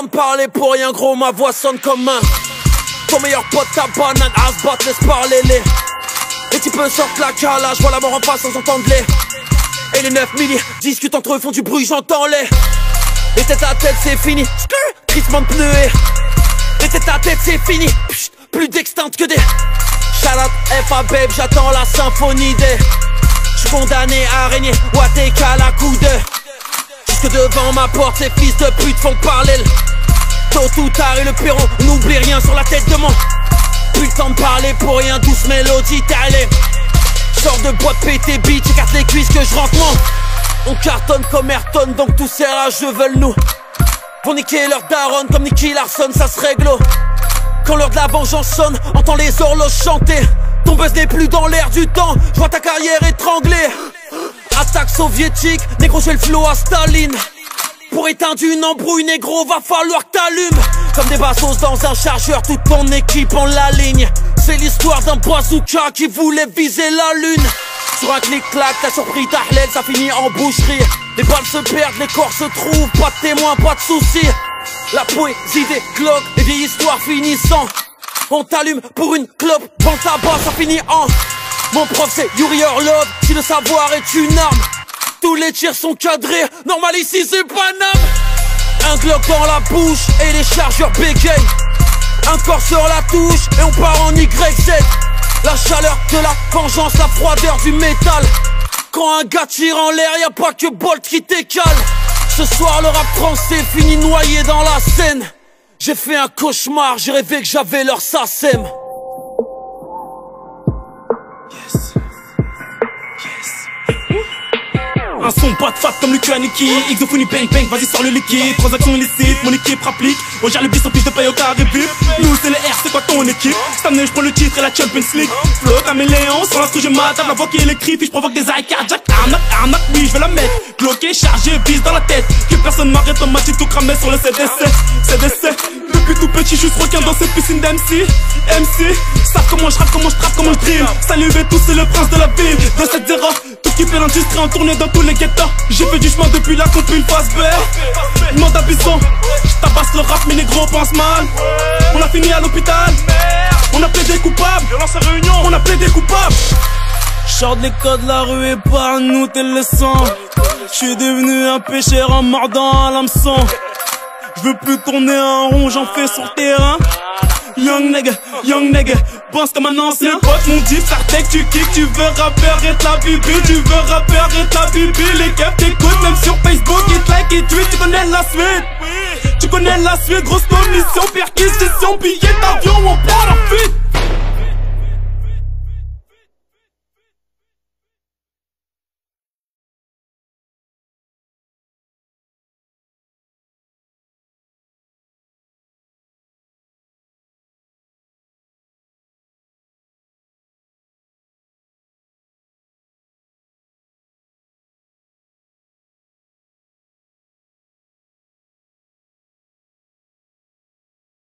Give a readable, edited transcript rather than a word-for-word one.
temps de parler pour rien gros, ma voix sonne comme un ton meilleur pote, ta banane, Asbat, laisse parler les. Les types sortent la calage, vois la mort en face sans entendre les. Et les 9 milli discutent entre eux, font du bruit, j'entends les. Les têtes à tête c'est fini, crissement de pneus et. Les têtes à tête c'est fini, pchit, plus d'extinctes que des. Shout-out FA babe, j'attends la symphonie des. J'suis condamné à régner, Watek à la coude. Jusque devant ma porte, ces fils de pute font parler. Tôt ou tard et le perron, n'oublie rien sur la tête de mon. Plus le temps de parler pour rien, douce mélodie t'allais. Sors de boîte pété bitch, écarte les cuisses que je rentre mon. On cartonne comme Ayrton, donc tous ces rageux veulent nous. Vont niquer leur daronne comme Nicky Larson, ça se règle. Quand l'heure de la vengeance sonne, entends les horloges chanter. Ton buzz n'est plus dans l'air du temps, je vois ta carrière étranglée. Attaque soviétique, négro j'ai le flow à Staline. Pour éteindre une embrouille négro, va falloir que t'allumes. Comme des bassos dans un chargeur, toute ton équipe en la ligne. C'est l'histoire d'un bazooka qui voulait viser la lune. Sur un clic-clac, t'as surpris ta hlèle, ça finit en boucherie. Les balles se perdent, les corps se trouvent, pas de témoins, pas de soucis. La poésie des glocks, les vieilles histoires finissant. On t'allume pour une clope, dans le tabac ça finit en. Mon prof c'est Yuri Orlov, si le savoir est une arme. Tous les tirs sont cadrés, normal ici c'est Paname. Un Glock dans la bouche et les chargeurs bégayent. Un corps sur la touche et on part en YZ. La chaleur de la vengeance, la froideur du métal. Quand un gars tire en l'air, y'a pas que Bolt qui t'écale. Ce soir le rap français finit noyé dans la scène. J'ai fait un cauchemar, j'ai rêvé que j'avais leur SACEM. Un son pas de fat comme le cul à Niki. Xophonie bang bang, vas-y sors le liquide. Transaction illicite, mon équipe rapplique. On gère le bis en plus de paye au carré but. Nous c'est les R, c'est quoi ton équipe? Cette année je prends le titre et la Champions League. Flow caméléon, sur l'instru je m'attaque. La voix qui électrifie, je provoque des arrêts cardiaques. Arnaque, oui je vais la mettre. Glocké, chargé, bise dans la tête. Que personne m'arrête, on m'a dit tout cramé sur le CDC. Depuis tout petit, je suis requin dans cette piscine d'MC. MC, savent comment je rappe, comment je trappe, comment je dream. Saluez tous, c'est le prince de la ville. De cette zéro, tout qui fait l'industrie en tournée dans tous les ghettos. J'ai fait du chemin depuis la coupe une face B. Demande à Bisson, j'tabasse le rap, mais les gros pensent mal. On a fini à l'hôpital, on a plaidé coupables. Violence à réunion, on a plaidé coupables. Sors les codes, la rue épargne-nous tes leçons. J'suis devenu un pêcheur en mordant à l'hameçon. J'veux plus tourner en rond, j'en fais sur le terrain. Young nigga, pense comme un ancien. Les potes m'ont dit frère tech, tu kicks, tu veux rappeur et la bibi. Tu veux rappeur et la bibi. Les keufs t'écoutent même sur Facebook, ils te like, ils tweet, tu connais la suite. Tu connais la suite, grosse commission, perquisition, billet d'avion, on prend la fuite.